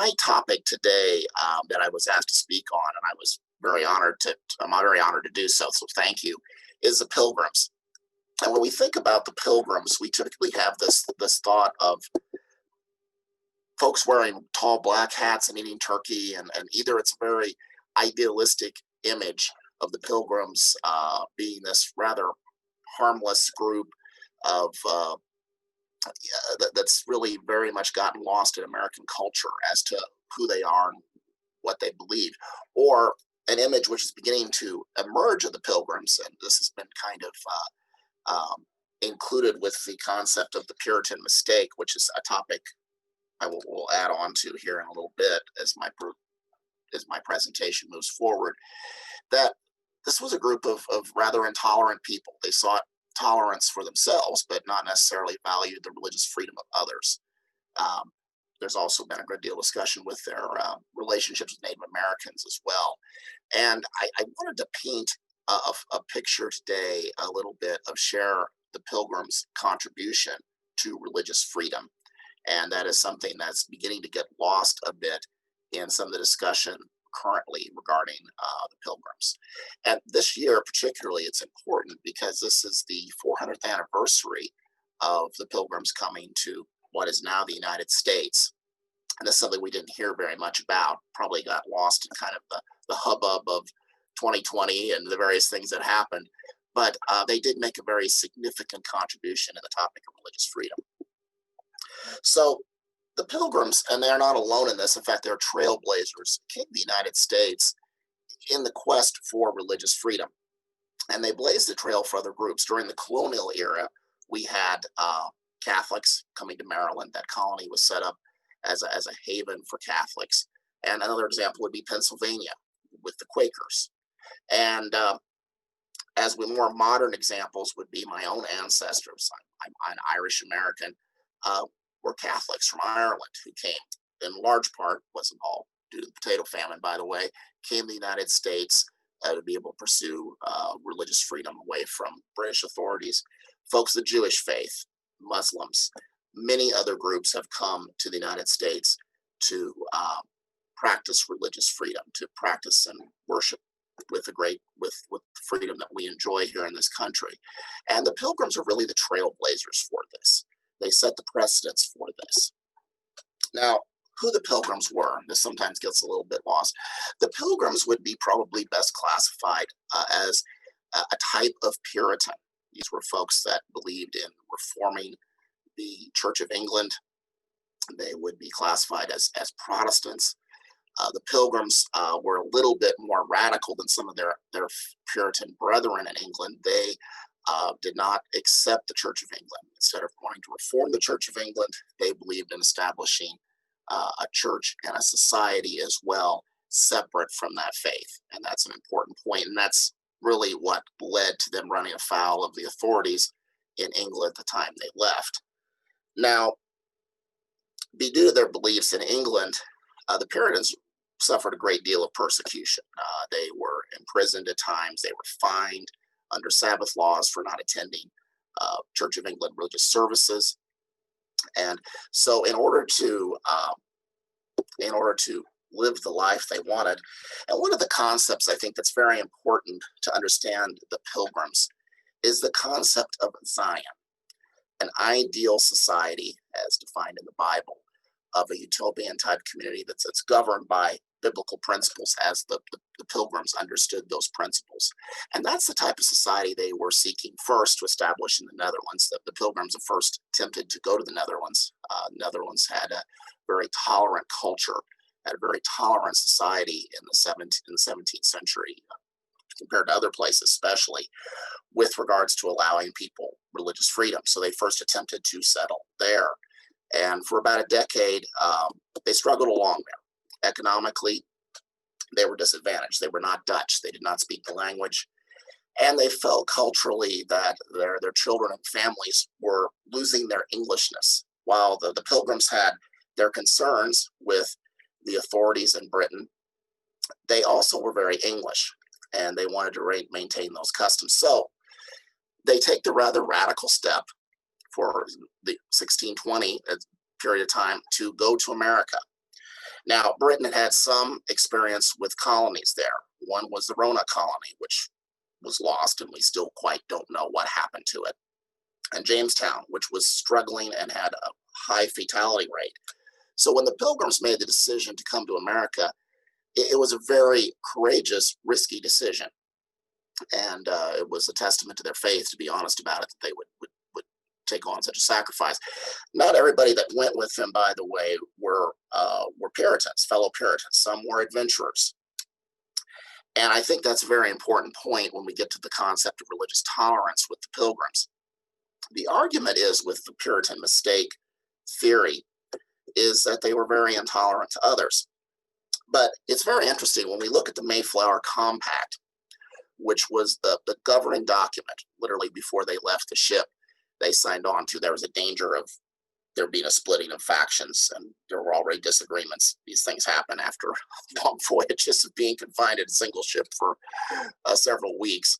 my topic today that I was asked to speak on, and I'm very honored to do so, so thank you, is the Pilgrims. And when we think about the Pilgrims, we typically have this thought of folks wearing tall black hats and eating turkey, and either it's a very idealistic image of the Pilgrims being this rather harmless group of that's really very much gotten lost in American culture as to who they are and what they believe, or an image which is beginning to emerge of the Pilgrims, and this has been kind of included with the concept of the Puritan Mistake, which is a topic I will add on to here in a little bit as my presentation moves forward, that this was a group of rather intolerant people. They sought tolerance for themselves, but not necessarily valued the religious freedom of others. There's also been a good deal of discussion with their relationships with Native Americans as well. And I wanted to paint a picture today, a little bit of share the Pilgrims' contribution to religious freedom. And that is something that's beginning to get lost a bit in some of the discussion currently regarding the Pilgrims. And this year particularly, it's important because this is the 400th anniversary of the Pilgrims coming to what is now the United States. And this is something we didn't hear very much about, probably got lost in kind of the hubbub of 2020 and the various things that happened. But they did make a very significant contribution in the topic of religious freedom. So the Pilgrims, and they're not alone in this, in fact, they're trailblazers, came to the United States in the quest for religious freedom. And they blazed the trail for other groups. During the colonial era, we had Catholics coming to Maryland. That colony was set up as a haven for Catholics. And another example would be Pennsylvania with the Quakers. And as with more modern examples would be my own ancestors. I'm an Irish American. Were Catholics from Ireland who came, in large part, wasn't all due to the potato famine, by the way, came to the United States to be able to pursue religious freedom away from British authorities. Folks of the Jewish faith, Muslims, many other groups have come to the United States to practice religious freedom, to practice and worship with the freedom that we enjoy here in this country. And the Pilgrims are really the trailblazers for this. They set the precedents for this. Now, who the Pilgrims were, this sometimes gets a little bit lost. The Pilgrims would be probably best classified as a type of Puritan. These were folks that believed in reforming the Church of England. They would be classified as Protestants. The Pilgrims were a little bit more radical than some of their Puritan brethren in England. They did not accept the Church of England. Instead of wanting to reform the Church of England, they believed in establishing a church and a society as well, separate from that faith. And that's an important point. And that's really what led to them running afoul of the authorities in England at the time they left. Now, due to their beliefs in England, the Puritans suffered a great deal of persecution. They were imprisoned at times. They were fined under Sabbath laws for not attending Church of England religious services. And so in order to live the life they wanted, and one of the concepts I think that's very important to understand the Pilgrims is the concept of Zion, an ideal society as defined in the Bible, of a utopian type community that's governed by biblical principles as the Pilgrims understood those principles. And that's the type of society they were seeking first to establish in the Netherlands. The Pilgrims first attempted to go to the Netherlands. Netherlands had a very tolerant culture, had a very tolerant society in the 17th century, compared to other places, especially with regards to allowing people religious freedom. So they first attempted to settle there. And for about a decade, they struggled along there. Economically, they were disadvantaged. They were not Dutch. They did not speak the language. And they felt culturally that their children and families were losing their Englishness. While the Pilgrims had their concerns with the authorities in Britain, they also were very English, and they wanted to maintain those customs. So they take the rather radical step for the 1620 period of time to go to America. Now, Britain had some experience with colonies there. One was the Rona colony, which was lost, and we still quite don't know what happened to it. And Jamestown, which was struggling and had a high fatality rate. So when the Pilgrims made the decision to come to America, it was a very courageous, risky decision. And it was a testament to their faith, to be honest about it, that they would take on such a sacrifice. Not everybody that went with them, by the way, were Puritans, fellow Puritans. Some were adventurers. And I think that's a very important point when we get to the concept of religious tolerance with the Pilgrims. The argument is with the Puritan mistake theory is that they were very intolerant to others. But it's very interesting when we look at the Mayflower Compact, which was the governing document, literally before they left the ship, they signed on to. There was a danger of there being a splitting of factions, and there were already disagreements. These things happen after long voyages of being confined in a single ship for several weeks.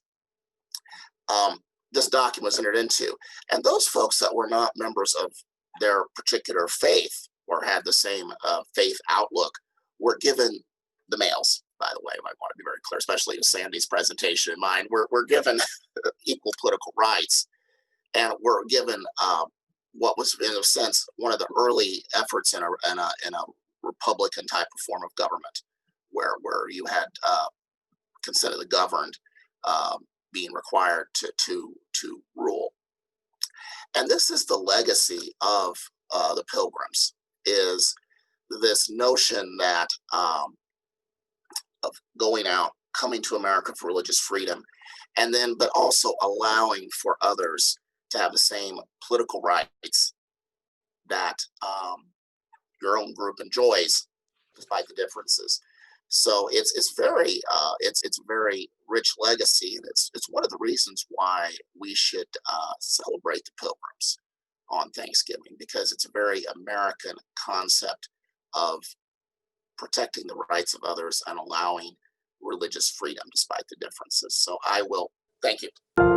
This document was entered into, and those folks that were not members of their particular faith or had the same faith outlook were given, the males, by the way, I want to be very clear, especially with Sandy's presentation in mind, we're given equal political rights, and we're given what was, in a sense, one of the early efforts in a Republican type of form of government, where you had consent of the governed being required to rule. And this is the legacy of the Pilgrims, is this notion that of going out, coming to America for religious freedom, and then but also allowing for others to have the same political rights that your own group enjoys, despite the differences. So it's very it's a very rich legacy, and it's one of the reasons why we should celebrate the Pilgrims on Thanksgiving, because it's a very American concept of protecting the rights of others and allowing religious freedom despite the differences. So I will thank you.